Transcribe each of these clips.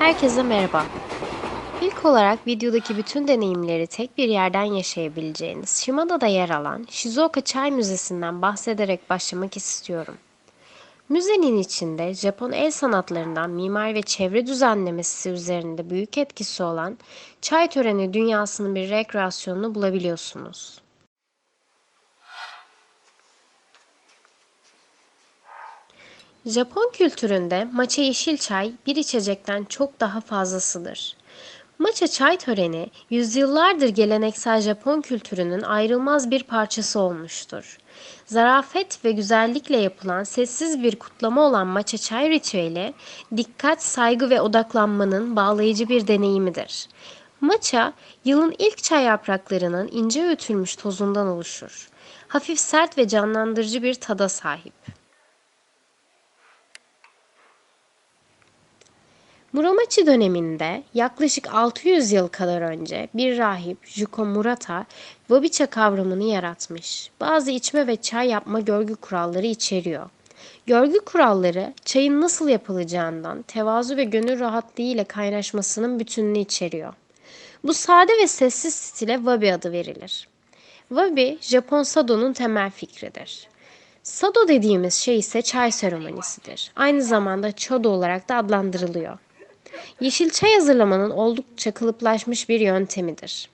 Herkese merhaba. İlk olarak videodaki bütün deneyimleri tek bir yerden yaşayabileceğiniz Shimada'da yer alan Shizuoka Çay Müzesi'nden bahsederek başlamak istiyorum. Müzenin içinde Japon el sanatlarından mimari ve çevre düzenlemesi üzerinde büyük etkisi olan çay töreni dünyasının bir rekreasyonunu bulabiliyorsunuz. Japon kültüründe matcha yeşil çay bir içecekten çok daha fazlasıdır. Matcha çay töreni, yüzyıllardır geleneksel Japon kültürünün ayrılmaz bir parçası olmuştur. Zarafet ve güzellikle yapılan sessiz bir kutlama olan matcha çay ritüeli, dikkat, saygı ve odaklanmanın bağlayıcı bir deneyimidir. Matcha, yılın ilk çay yapraklarının ince öğütülmüş tozundan oluşur. Hafif sert ve canlandırıcı bir tada sahip. Muromachi döneminde yaklaşık 600 yıl kadar önce bir rahip Juko Murata Wabicha kavramını yaratmış. Bazı içme ve çay yapma görgü kuralları içeriyor. Görgü kuralları çayın nasıl yapılacağından tevazu ve gönül rahatlığı ile kaynaşmasının bütününü içeriyor. Bu sade ve sessiz stile Wabi adı verilir. Wabi, Japon Sado'nun temel fikridir. Sado dediğimiz şey ise çay seremonisidir. Aynı zamanda Chodo olarak da adlandırılıyor. Yeşil çay hazırlamanın oldukça kalıplaşmış bir yöntemidir.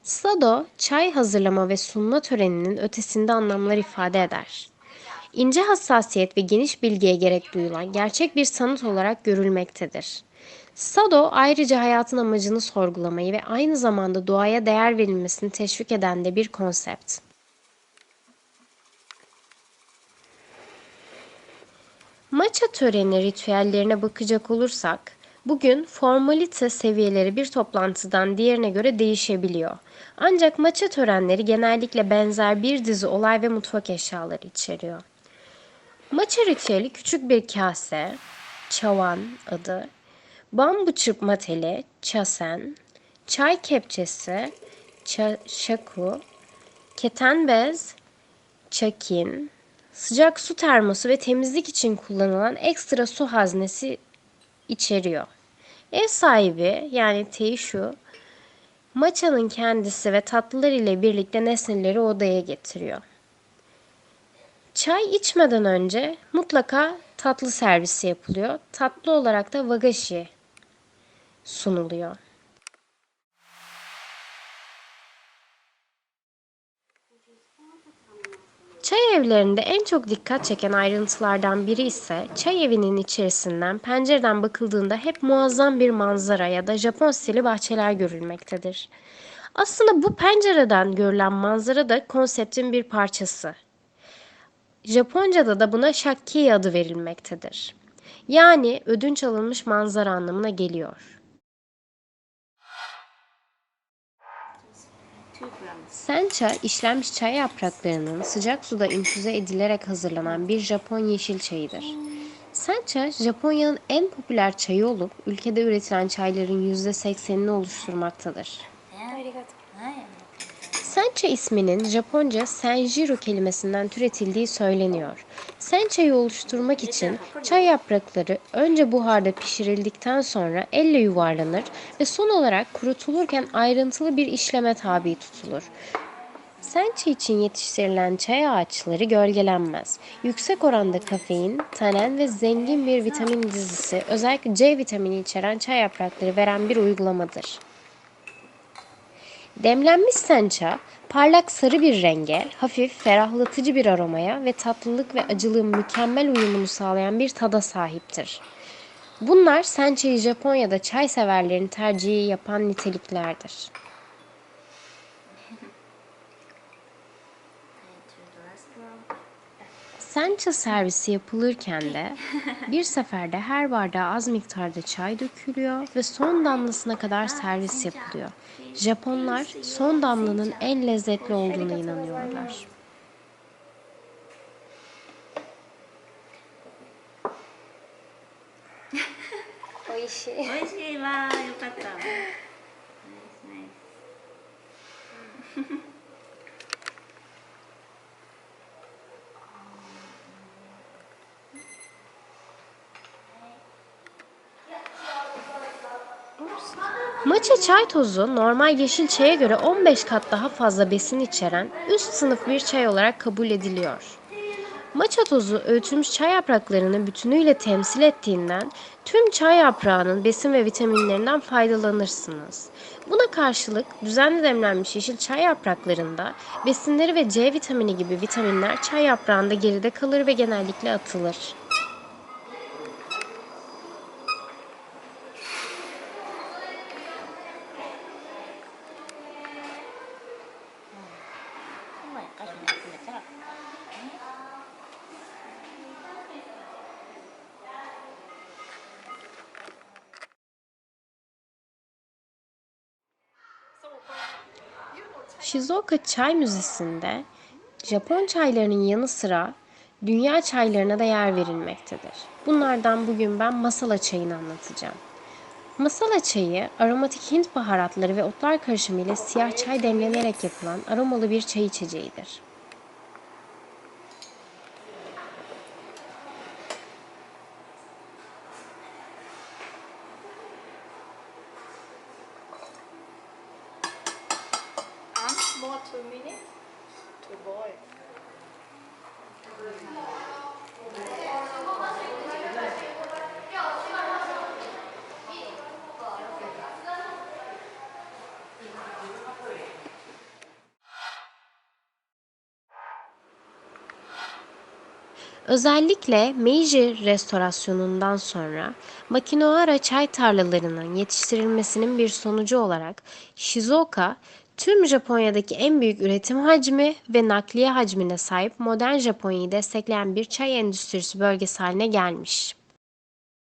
Sado, çay hazırlama ve sunma töreninin ötesinde anlamlar ifade eder. İnce hassasiyet ve geniş bilgiye gerek duyulan gerçek bir sanat olarak görülmektedir. Sado ayrıca hayatın amacını sorgulamayı ve aynı zamanda doğaya değer verilmesini teşvik eden de bir konsept. Matcha töreni ritüellerine bakacak olursak, bugün formalite seviyeleri bir toplantıdan diğerine göre değişebiliyor. Ancak matcha törenleri genellikle benzer bir dizi olay ve mutfak eşyaları içeriyor. Matcha ritüeli küçük bir kase, chawan adı, bambu çırpma teli, chasen, çay kepçesi, shaku, keten bez, çakin, sıcak su termosu ve temizlik için kullanılan ekstra su haznesi içeriyor. Ev sahibi yani teishu, matcha'nın kendisi ve tatlılar ile birlikte nesneleri odaya getiriyor. Çay içmeden önce mutlaka tatlı servisi yapılıyor. Tatlı olarak da wagashi sunuluyor. Çay evlerinde en çok dikkat çeken ayrıntılardan biri ise çay evinin içerisinden pencereden bakıldığında hep muazzam bir manzara ya da Japon stili bahçeler görülmektedir. Aslında bu pencereden görülen manzara da konseptin bir parçası. Japonca'da da buna shakkei adı verilmektedir. Yani ödünç alınmış manzara anlamına geliyor. Sencha, işlenmiş çay yapraklarının sıcak suda infüze edilerek hazırlanan bir Japon yeşil çayıdır. Sencha, Japonya'nın en popüler çayı olup ülkede üretilen çayların %80'ini oluşturmaktadır. Sencha isminin Japonca Senjiro kelimesinden türetildiği söyleniyor. Sencha'yı oluşturmak için çay yaprakları önce buharda pişirildikten sonra elle yuvarlanır ve son olarak kurutulurken ayrıntılı bir işleme tabi tutulur. Sencha için yetiştirilen çay ağaçları gölgelenmez. Yüksek oranda kafein, tanen ve zengin bir vitamin dizisi, özellikle C vitamini içeren çay yaprakları veren bir uygulamadır. Demlenmiş sencha, parlak sarı bir renge, hafif ferahlatıcı bir aromaya ve tatlılık ve acılığın mükemmel uyumunu sağlayan bir tada sahiptir. Bunlar sencha'yı Japonya'da çay severlerin tercihi yapan niteliklerdir. Sencha servisi yapılırken de bir seferde her bardağa az miktarda çay dökülüyor ve son damlasına kadar servis yapılıyor. Japonlar son damlanın en lezzetli olduğuna inanıyorlar. 美味しい。美味しいわ、よかった。ナイスナイス。Matcha çay tozu normal yeşil çaya göre 15 kat daha fazla besin içeren üst sınıf bir çay olarak kabul ediliyor. Matcha tozu öğütülmüş çay yapraklarını bütünüyle temsil ettiğinden tüm çay yaprağının besin ve vitaminlerinden faydalanırsınız. Buna karşılık düzenli demlenmiş yeşil çay yapraklarında besinleri ve C vitamini gibi vitaminler çay yaprağında geride kalır ve genellikle atılır. Shizuoka Çay Müzesi'nde Japon çaylarının yanı sıra dünya çaylarına da yer verilmektedir. Bunlardan bugün ben masala çayını anlatacağım. Masala çayı, aromatik Hint baharatları ve otlar karışımı ile siyah çay demlenerek yapılan aromalı bir çay içeceğidir. More 2 minutes to boil. Özellikle Meiji restorasyonundan sonra Makinahara çay tarlalarının yetiştirilmesinin bir sonucu olarak Shizuoka, tüm Japonya'daki en büyük üretim hacmi ve nakliye hacmine sahip modern Japonya'yı destekleyen bir çay endüstrisi bölgesi haline gelmiş.